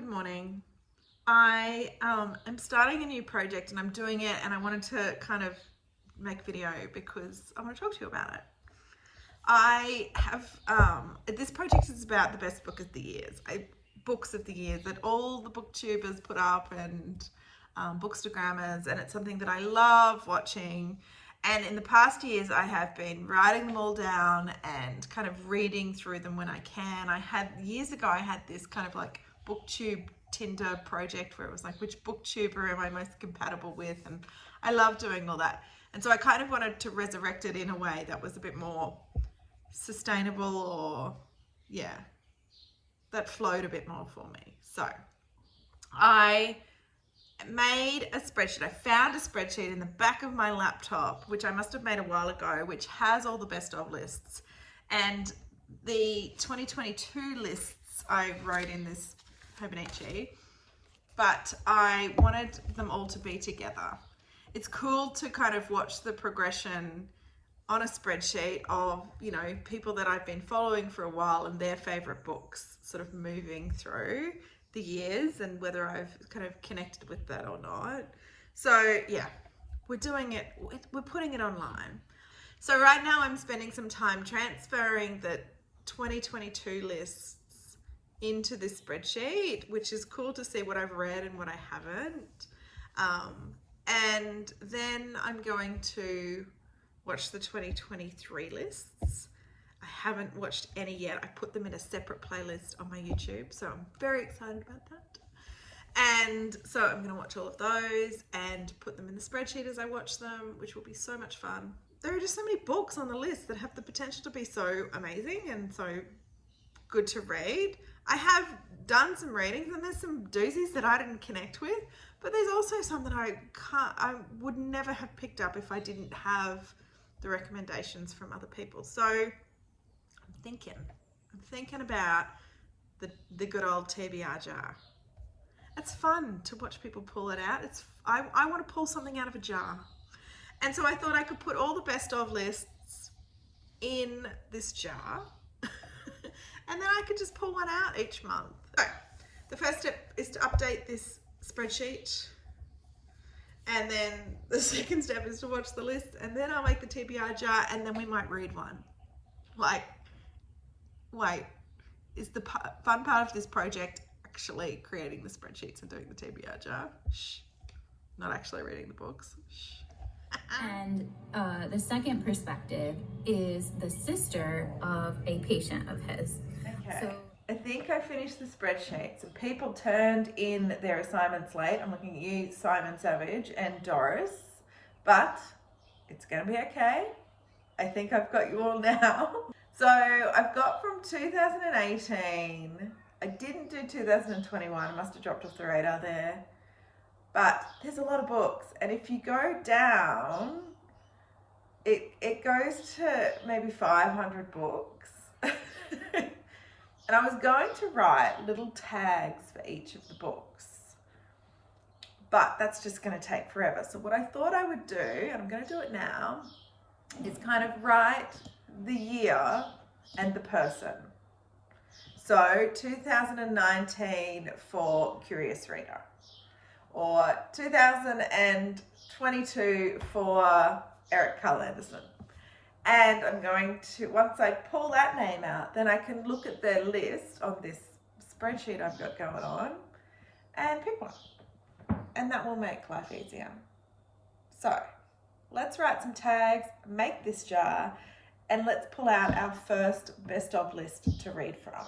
good morning. I am starting a new project and I'm doing it, and I wanted to kind of make a video because I want to talk to you about it. I have this project is about the best books of the year that all the booktubers put up, and bookstagrammers, and it's something that I love watching. And in the past years, I have been writing them all down and kind of reading through them when I can. Years ago, I had this kind of like booktube Tinder project where it was like, which booktuber am I most compatible with? And I love doing all that. And so I kind of wanted to resurrect it in a way that was a bit more sustainable, or that flowed a bit more for me. So I made a spreadsheet. I found a spreadsheet in the back of my laptop, which I must have made a while ago, which has all the best of lists. And the 2022 lists I wrote in this Hobonichi, but I wanted them all to be together. It's cool to kind of watch the progression on a spreadsheet of, people that I've been following for a while and their favorite books sort of moving through the years, and whether I've kind of connected with that or not. So yeah, we're doing it, we're putting it online. So right now I'm spending some time transferring the 2022 lists into this spreadsheet, which is cool to see what I've read and what I haven't. And then I'm going to watch the 2023 lists. I haven't watched any yet. I put them in a separate playlist on my YouTube, so I'm very excited about that. And so I'm going to watch all of those and put them in the spreadsheet as I watch them, which will be so much fun. There are just so many books on the list that have the potential to be so amazing and so good to read. I have done some readings and there's some doozies that I didn't connect with, but there's also some that I would never have picked up if I didn't have the recommendations from other people. So I'm thinking about the good old TBR jar. It's fun to watch people pull it out. I want to pull something out of a jar. And so I thought I could put all the best of lists in this jar and then I could just pull one out each month. So the first step is to update this spreadsheet. And then the second step is to watch the list, and then I'll make the TBR jar, and then we might read one. Wait, is the fun part of this project actually creating the spreadsheets and doing the TBR jar? Shh. Not actually reading the books. Shh. And the second perspective is the sister of a patient of his. Okay. So I think I finished the spreadsheet. So people turned in their assignments late. I'm looking at you, Simon Savage and Doris, but it's going to be okay. I think I've got you all now. So I've got from 2018. I didn't do 2021. I must have dropped off the radar there. But there's a lot of books. And if you go down, it goes to maybe 500 books. And I was going to write little tags for each of the books, but that's just going to take forever. So what I thought I would do, and I'm going to do it now, is kind of write the year and the person. So 2019 for Curious Reader, or 2022 for Eric Carl Anderson. And I'm going to, once I pull that name out, then I can look at their list on this spreadsheet I've got going on and pick one. And that will make life easier. So let's write some tags, make this jar, and let's pull out our first best of list to read from.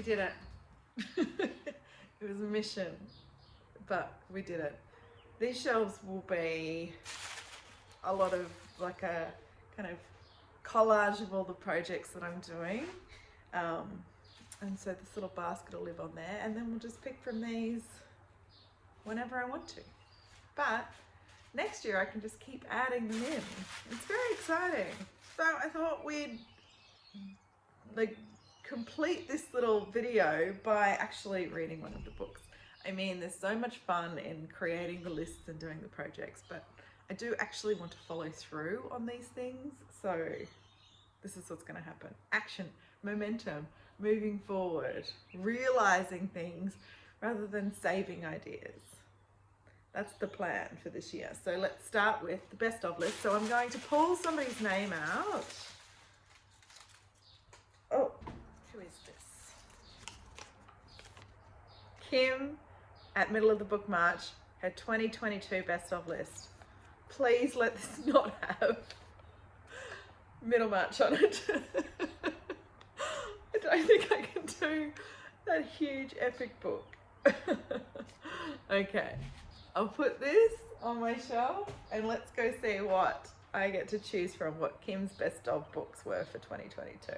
did it. It was a mission, but we did it. These shelves will be a lot of like a kind of collage of all the projects that I'm doing. And so this little basket will live on there, and then we'll just pick from these whenever I want to. But next year I can just keep adding them in. It's very exciting. So I thought we'd like complete this little video by actually reading one of the books. I mean, there's so much fun in creating the lists and doing the projects, but I do actually want to follow through on these things. So this is what's going to happen. Action, momentum, moving forward, realizing things rather than saving ideas. That's the plan for this year. So let's start with the best of list. So I'm going to pull somebody's name out. Oh, who is this? Kim at Middle of the Book March, her 2022 best of list. Please let this not have Middlemarch on it. I don't think I can do that huge epic book. Okay, I'll put this on my shelf and let's go see what I get to choose from, what Kim's best of books were for 2022.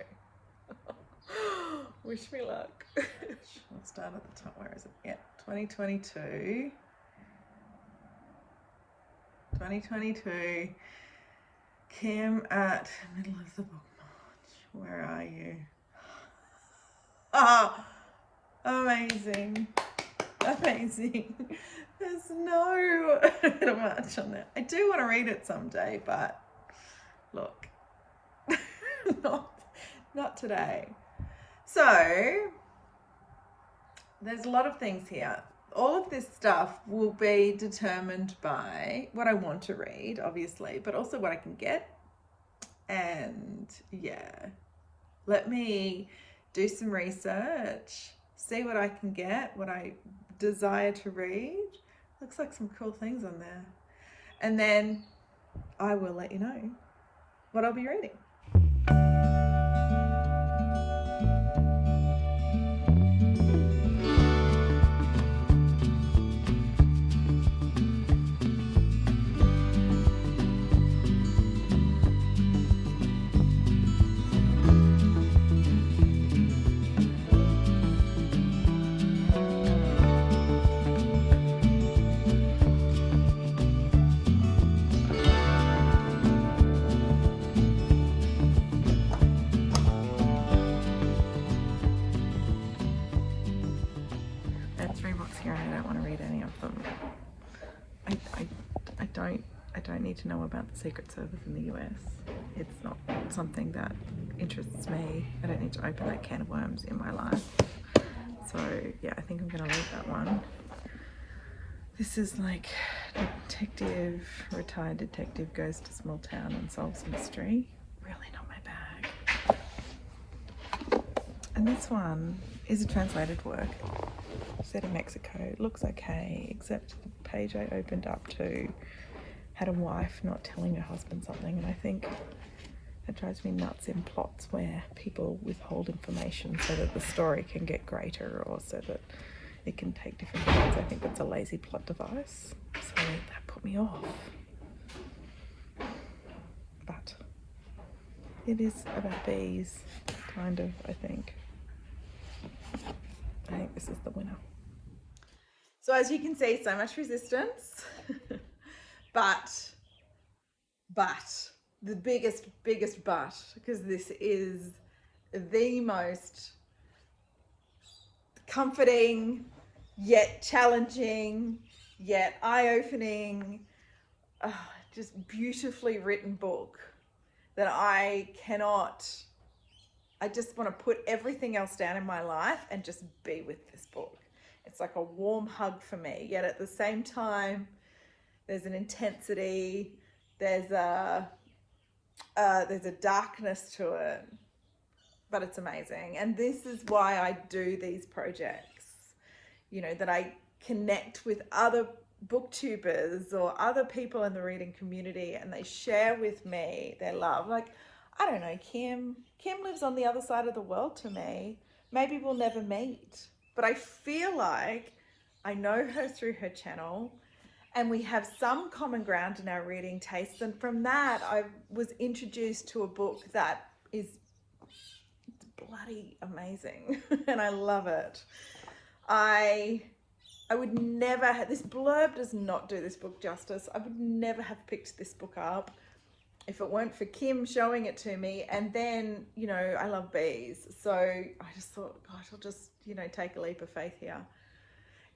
Wish me luck. We'll start at the top. Where is it? Yeah, 2022. 2022. Kim at Middle of the Book March. Where are you? Oh, amazing. Amazing. There's no Middlemarch on there. I do want to read it someday, but look, not today. So there's a lot of things here. All of this stuff will be determined by what I want to read, obviously, but also what I can get. And yeah, let me do some research, see what I can get, what I desire to read. Looks like some cool things on there. And then I will let you know what I'll be reading. I don't need to know about the Secret Service in the US. It's not something that interests me. I don't need to open that can of worms in my life. So yeah, I think I'm gonna leave that one. This is like detective, retired detective goes to small town and solves mystery. Really not my bag. And this one is a translated work set in Mexico. It looks okay, except the page I opened up to had a wife not telling her husband something, and I think that drives me nuts in plots where people withhold information so that the story can get greater or so that it can take different turns. I think that's a lazy plot device, so that put me off. But it is about bees, kind of, I think. I think this is the winner. So as you can see, so much resistance. But the biggest but, because this is the most comforting, yet challenging, yet eye-opening, just beautifully written book that I just want to put everything else down in my life and just be with this book. It's like a warm hug for me, yet at the same time, there's an intensity, there's a darkness to it, but it's amazing. And this is why I do these projects, you know, that I connect with other booktubers or other people in the reading community, and they share with me their love. Like, I don't know, Kim lives on the other side of the world to me, maybe we'll never meet. But I feel like I know her through her channel, and we have some common ground in our reading tastes. And from that, I was introduced to a book that is bloody amazing and I love it. I would never, this blurb does not do this book justice. I would never have picked this book up if it weren't for Kim showing it to me. And then, you know, I love bees. So I just thought, gosh, I'll just, you know, take a leap of faith here.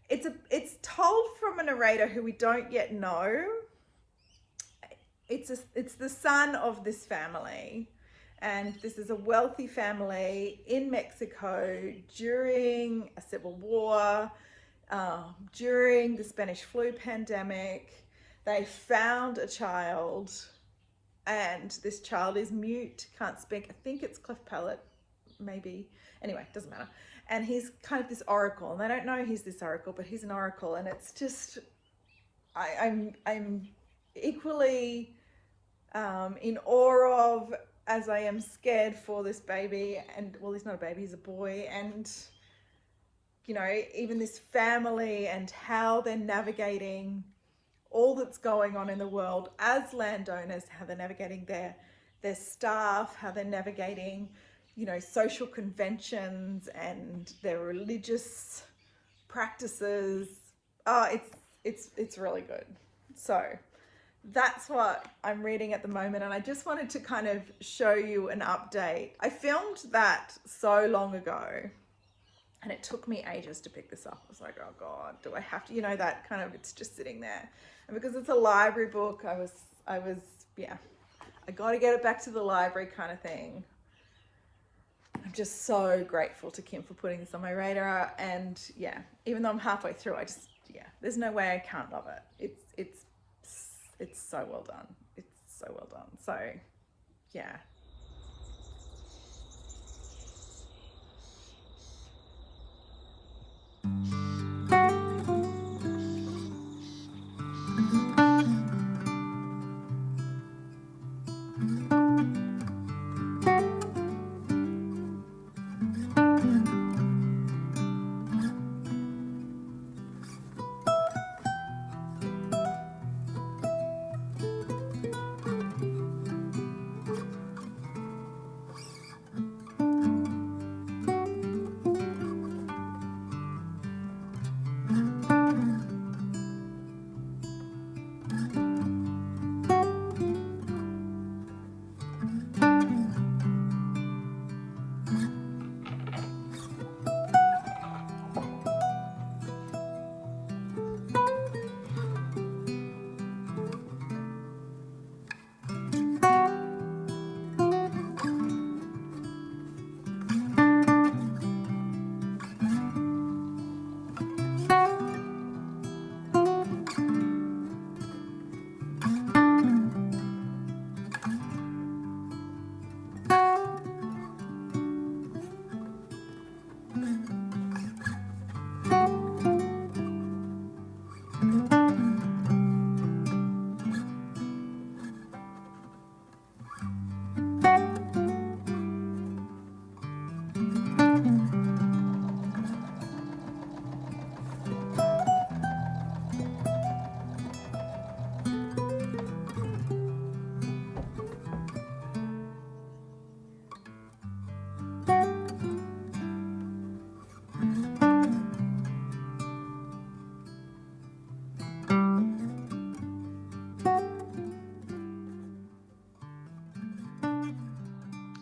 It's told from a narrator who we don't yet know. It's the son of this family. And this is a wealthy family in Mexico during a civil war, during the Spanish flu pandemic. They found a child, and this child is mute, can't speak. I think it's cleft palate, maybe. Anyway, doesn't matter. And he's kind of this oracle, and they don't know he's this oracle, but he's an oracle, and it's just, I'm equally in awe of as I am scared for this baby. And well, he's not a baby, he's a boy. And you know, even this family and how they're navigating all that's going on in the world as landowners, how they're navigating their staff, how they're navigating, you know, social conventions and their religious practices. Oh, it's really good. So that's what I'm reading at the moment, and I just wanted to kind of show you an update. I filmed that so long ago, and it took me ages to pick this up. I was like, oh God, do I have to, you know, that kind of, it's just sitting there. And because it's a library book, I was, yeah, I got to get it back to the library kind of thing. I'm just so grateful to Kim for putting this on my radar. And yeah, even though I'm halfway through, there's no way I can't love it. It's so well done. It's so well done. So yeah.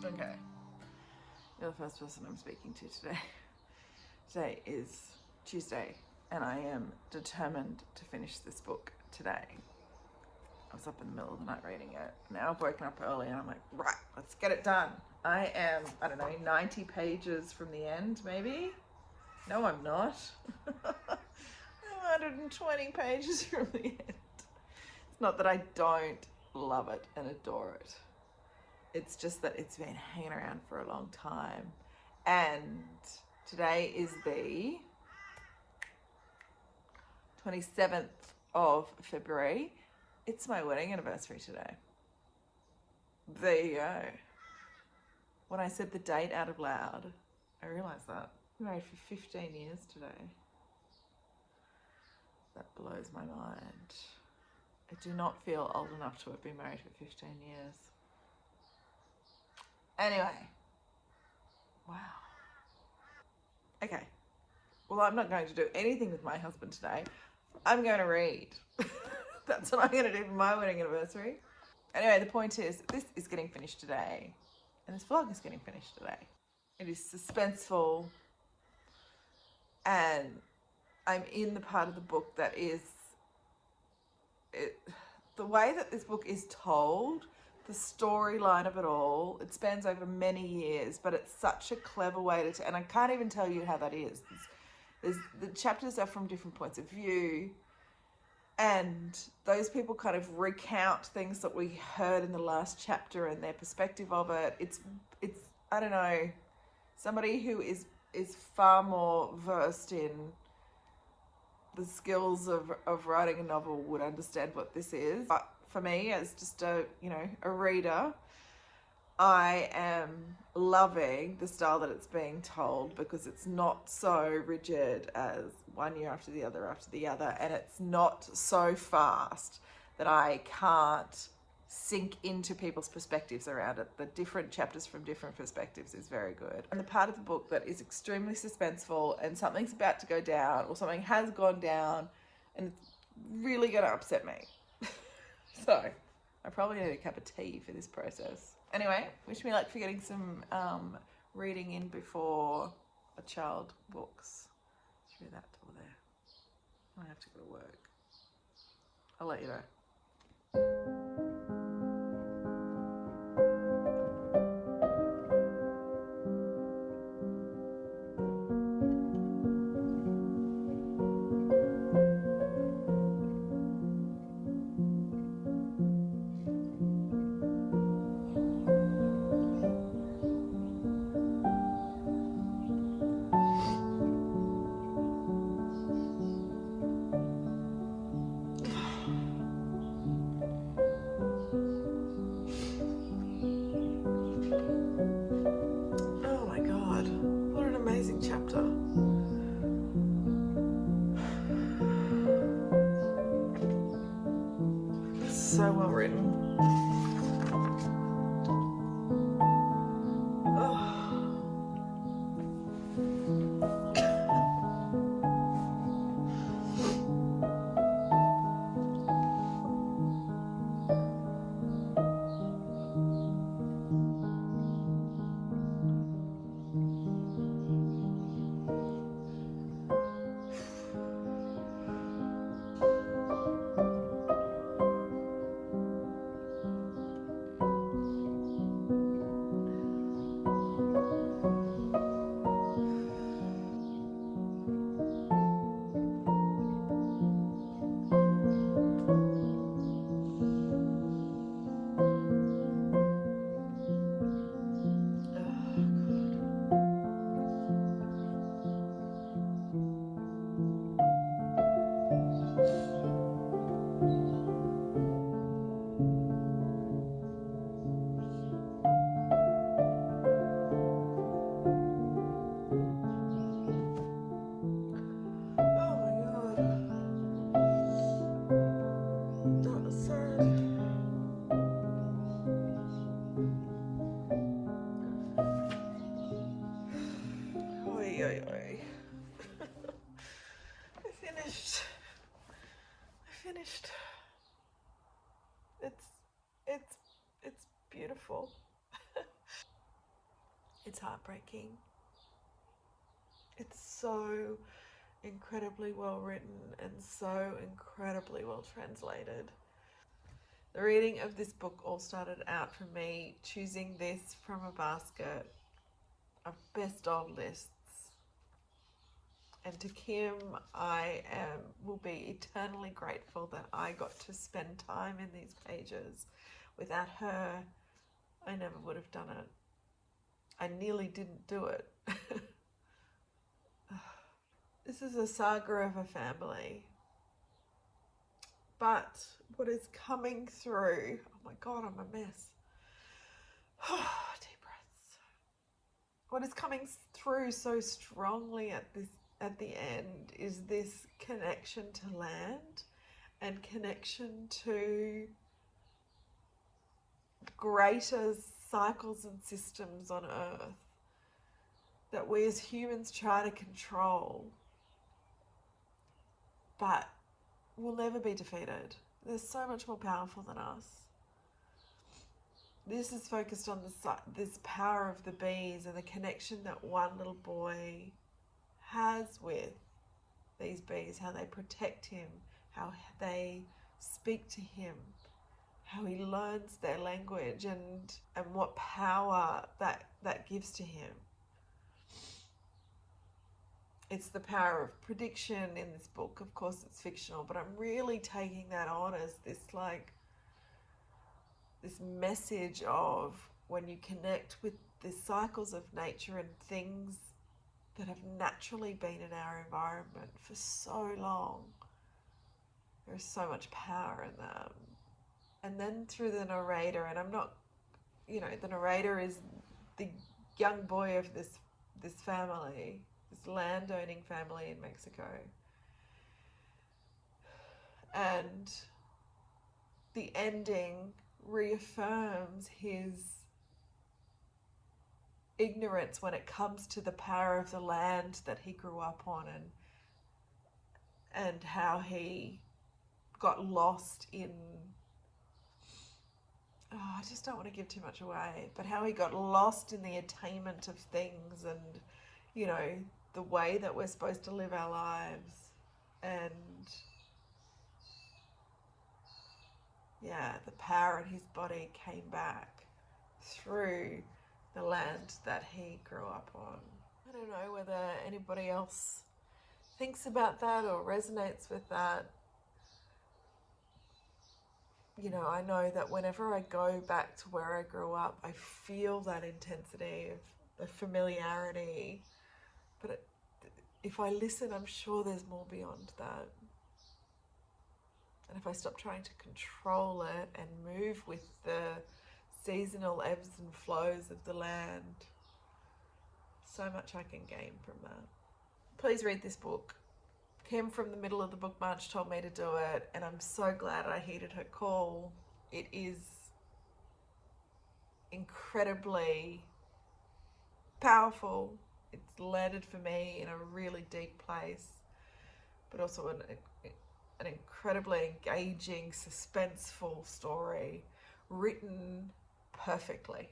Okay, you're the first person I'm speaking to today. Today is Tuesday, and I am determined to finish this book today. I was up in the middle of the night reading it. Now I've woken up early, and I'm like, right, let's get it done. I am, I don't know, 90 pages from the end, maybe? No, I'm not. I'm 120 pages from the end. It's not that I don't love it and adore it. It's just that it's been hanging around for a long time. And today is the 27th of February. It's my wedding anniversary today. There you go. When I said the date out of loud, I realise that. Been married for 15 years today. That blows my mind. I do not feel old enough to have been married for 15 years. Anyway. Wow. Okay. Well, I'm not going to do anything with my husband today. I'm going to read. That's what I'm going to do for my wedding anniversary. Anyway, the point is, this is getting finished today. And this vlog is getting finished today. It is suspenseful. And I'm in the part of the book that is... the way that this book is told, the storyline of it all, it spans over many years, but it's such a clever way to... and I can't even tell you how that is. The chapters are from different points of view, and those people kind of recount things that we heard in the last chapter and their perspective of it. It's I don't know, somebody who is far more versed in the skills of writing a novel would understand what this is. But for me, as just a reader, I am loving the style that it's being told, because it's not so rigid as one year after the other, and it's not so fast that I can't sink into people's perspectives around it. The different chapters from different perspectives is very good. And the part of the book that is extremely suspenseful and something's about to go down or something has gone down and it's really going to upset me. So I probably need a cup of tea for this process. Anyway, wish me luck for getting some reading in before a child walks through that door there. I have to go to work. I'll let you know. Oh my God, what an amazing chapter. So well written. I finished. It's beautiful. It's heartbreaking. It's so incredibly well written and so incredibly well translated. The reading of this book all started out from me choosing this from a basket of best of lists. And to Kim, I will be eternally grateful that I got to spend time in these pages. Without her, I never would have done it. I nearly didn't do it. This is a saga of a family. But what is coming through, oh my God, I'm a mess. Deep breaths. what is coming through so strongly at the end is this connection to land and connection to greater cycles and systems on earth that we as humans try to control, but will never be defeated. They're so much more powerful than us. This is focused on this power of the bees and the connection that one little boy has with these bees, how they protect him, how they speak to him, how he learns their language, and what power that gives to him. It's the power of prediction in this book. Of course, it's fictional, but I'm really taking that on as this message of when you connect with the cycles of nature and things that have naturally been in our environment for so long, there's so much power in them. And then through the narrator, and I'm not, the narrator is the young boy of this family, this landowning family in Mexico. And the ending reaffirms his ignorance when it comes to the power of the land that he grew up on, and how he got lost in, I just don't want to give too much away, but how he got lost in the attainment of things and, the way that we're supposed to live our lives. And the power in his body came back through the land that he grew up on. I don't know whether anybody else thinks about that or resonates with that. I know that whenever I go back to where I grew up, I feel that intensity of the familiarity. But if I listen, I'm sure there's more beyond that. And if I stop trying to control it and move with the seasonal ebbs and flows of the land, so much I can gain from that. Please read this book. Kim from the middle of the book march told me to do it, and I'm so glad I heeded her call. It is incredibly powerful. It's landed for me in a really deep place, but also an incredibly engaging, suspenseful story written perfectly.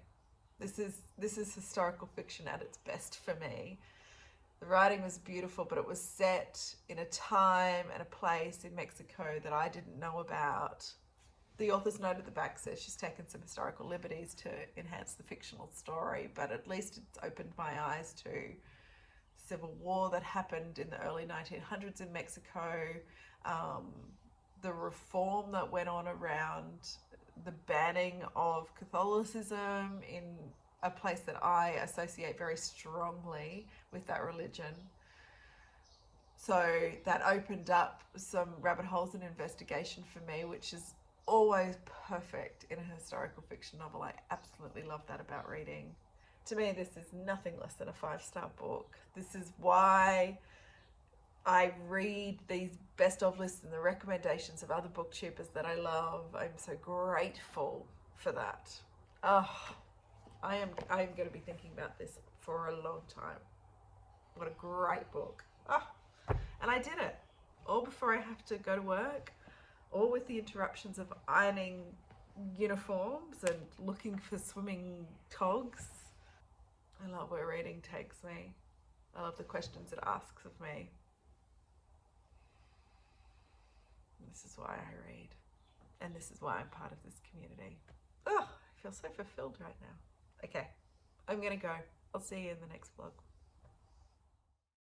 This is historical fiction at its best for me. The writing was beautiful, but it was set in a time and a place in Mexico that I didn't know about. The author's note at the back says she's taken some historical liberties to enhance the fictional story, but at least it's opened my eyes to civil war that happened in the early 1900s in Mexico, the reform that went on around the banning of Catholicism in a place that I associate very strongly with that religion. So that opened up some rabbit holes in investigation for me, which is always perfect in a historical fiction novel. I absolutely love that about reading. To me, this is nothing less than a 5-star book. This is why I read these best of lists and the recommendations of other booktubers that I love. I'm so grateful for that. I am going to be thinking about this for a long time. What a great book. And I did it all before I have to go to work, all with the interruptions of ironing uniforms and looking for swimming togs. I love where reading takes me. I love the questions it asks of me. This is why I read. And this is why I'm part of this community. I feel so fulfilled right now. Okay, I'm gonna go. I'll see you in the next vlog.